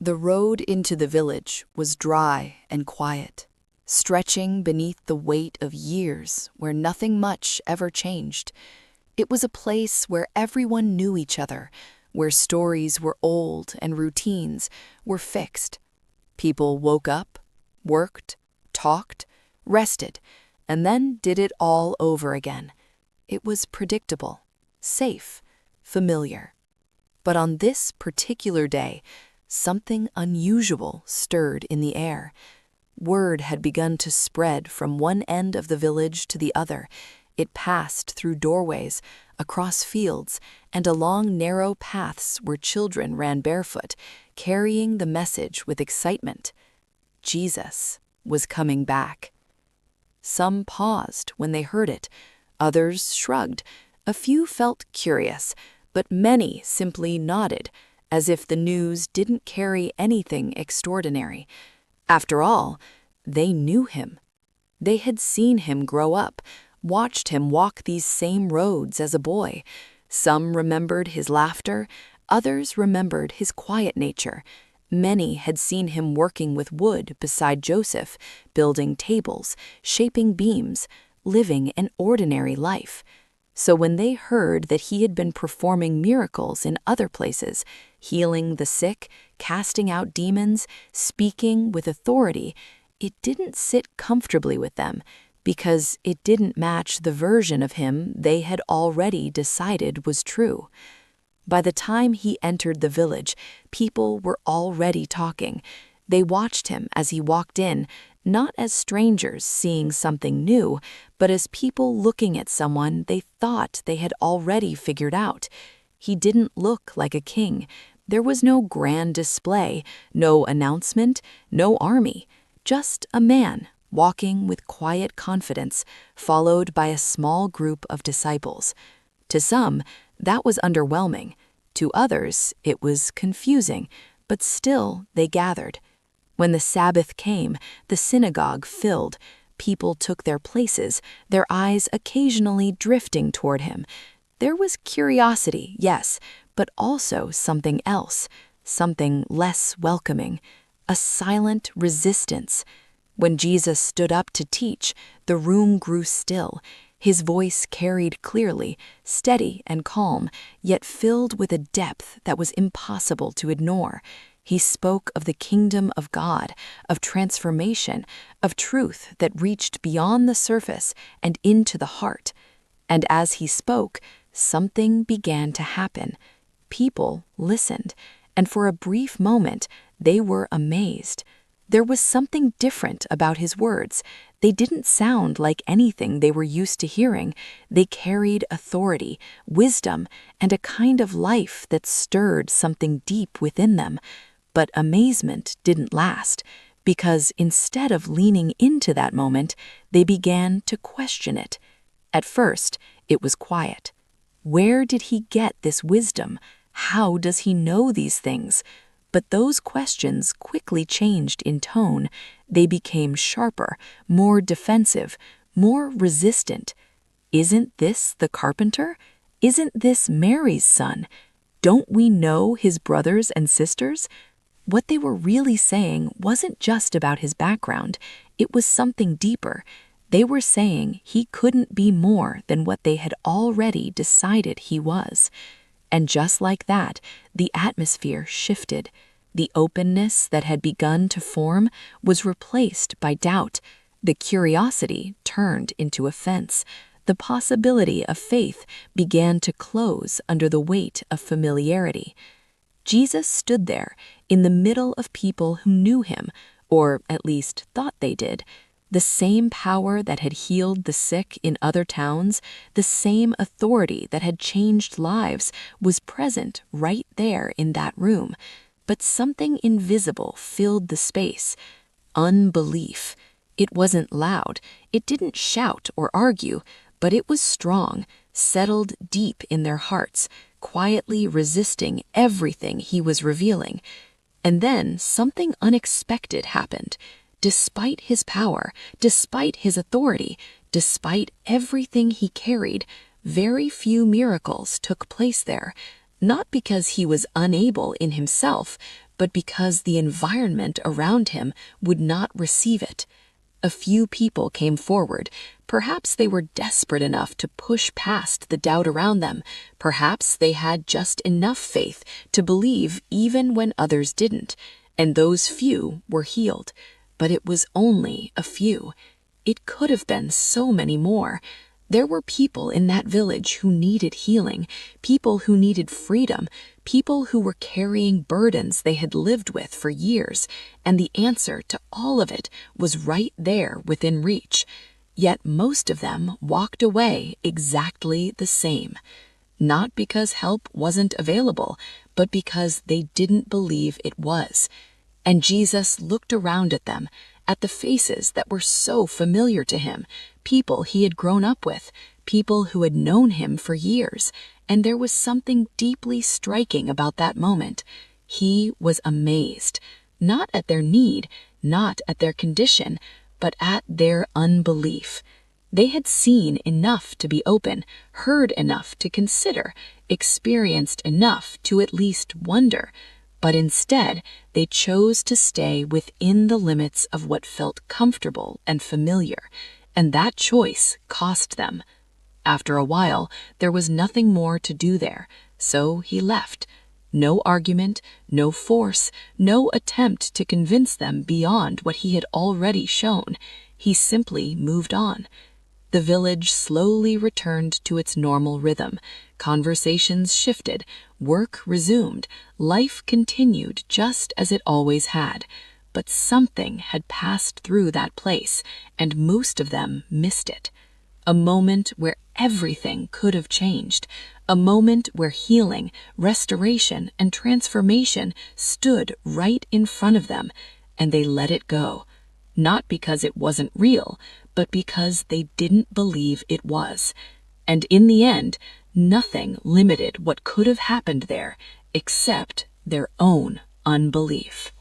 The road into the village was dry and quiet, stretching beneath the weight of years where nothing much ever changed. It was a place where everyone knew each other, where stories were old and routines were fixed. People woke up, worked, talked, rested, and then did it all over again. It was predictable, safe, familiar. But on this particular day, something unusual stirred in the air. Word had begun to spread from one end of the village to the other. It passed through doorways, across fields, and along narrow paths where children ran barefoot, carrying the message with excitement. Jesus was coming back. Some paused when they heard it. Others shrugged. A few felt curious, but many simply nodded, as if the news didn't carry anything extraordinary. After all, they knew him. They had seen him grow up, watched him walk these same roads as a boy. Some remembered his laughter, others remembered his quiet nature. Many had seen him working with wood beside Joseph, building tables, shaping beams, living an ordinary life. So when they heard that he had been performing miracles in other places, healing the sick, casting out demons, speaking with authority, it didn't sit comfortably with them, because it didn't match the version of him they had already decided was true. By the time he entered the village, people were already talking. They watched him as he walked in, not as strangers seeing something new, but as people looking at someone they thought they had already figured out. He didn't look like a king. There was no grand display, no announcement, no army. Just a man walking with quiet confidence, followed by a small group of disciples. To some, that was underwhelming. To others, it was confusing, but still they gathered. When the Sabbath came, the synagogue filled. People took their places, their eyes occasionally drifting toward him. There was curiosity, yes, but also something else, something less welcoming, a silent resistance. When Jesus stood up to teach, the room grew still. His voice carried clearly, steady and calm, yet filled with a depth that was impossible to ignore. He spoke of the kingdom of God, of transformation, of truth that reached beyond the surface and into the heart. And as he spoke, something began to happen. People listened, and for a brief moment, they were amazed. There was something different about his words. They didn't sound like anything they were used to hearing. They carried authority, wisdom, and a kind of life that stirred something deep within them. But amazement didn't last, because instead of leaning into that moment, they began to question it. At first, it was quiet. Where did he get this wisdom? How does he know these things? But those questions quickly changed in tone. They became sharper, more defensive, more resistant. Isn't this the carpenter? Isn't this Mary's son? Don't we know his brothers and sisters? What they were really saying wasn't just about his background. It was something deeper. They were saying he couldn't be more than what they had already decided he was. And just like that, the atmosphere shifted. The openness that had begun to form was replaced by doubt. The curiosity turned into offense. The possibility of faith began to close under the weight of familiarity. Jesus stood there, in the middle of people who knew him, or at least thought they did. The same power that had healed the sick in other towns, the same authority that had changed lives, was present right there in that room. But something invisible filled the space. Unbelief. It wasn't loud. It didn't shout or argue, but it was strong, settled deep in their hearts, quietly resisting everything he was revealing. And then something unexpected happened. Despite his power, despite his authority, despite everything he carried, very few miracles took place there. Not because he was unable in himself, but because the environment around him would not receive it. A few people came forward. Perhaps they were desperate enough to push past the doubt around them. Perhaps they had just enough faith to believe even when others didn't. And those few were healed. But it was only a few. It could have been so many more. There were people in that village who needed healing, people who needed freedom, people who were carrying burdens they had lived with for years, and the answer to all of it was right there within reach. Yet most of them walked away exactly the same. Not because help wasn't available, but because they didn't believe it was. And Jesus looked around at them, at the faces that were so familiar to him, people he had grown up with, people who had known him for years, and there was something deeply striking about that moment. He was amazed, not at their need, not at their condition, but at their unbelief. They had seen enough to be open, heard enough to consider, experienced enough to at least wonder, but instead they chose to stay within the limits of what felt comfortable and familiar, and that choice cost them. After a while, there was nothing more to do there, so he left. No argument, no force, no attempt to convince them beyond what he had already shown. He simply moved on. The village slowly returned to its normal rhythm. Conversations shifted, work resumed, life continued just as it always had. But something had passed through that place, and most of them missed it. A moment where everything could have changed. A moment where healing, restoration, and transformation stood right in front of them, and they let it go. Not because it wasn't real, but because they didn't believe it was. And in the end, nothing limited what could have happened there except their own unbelief.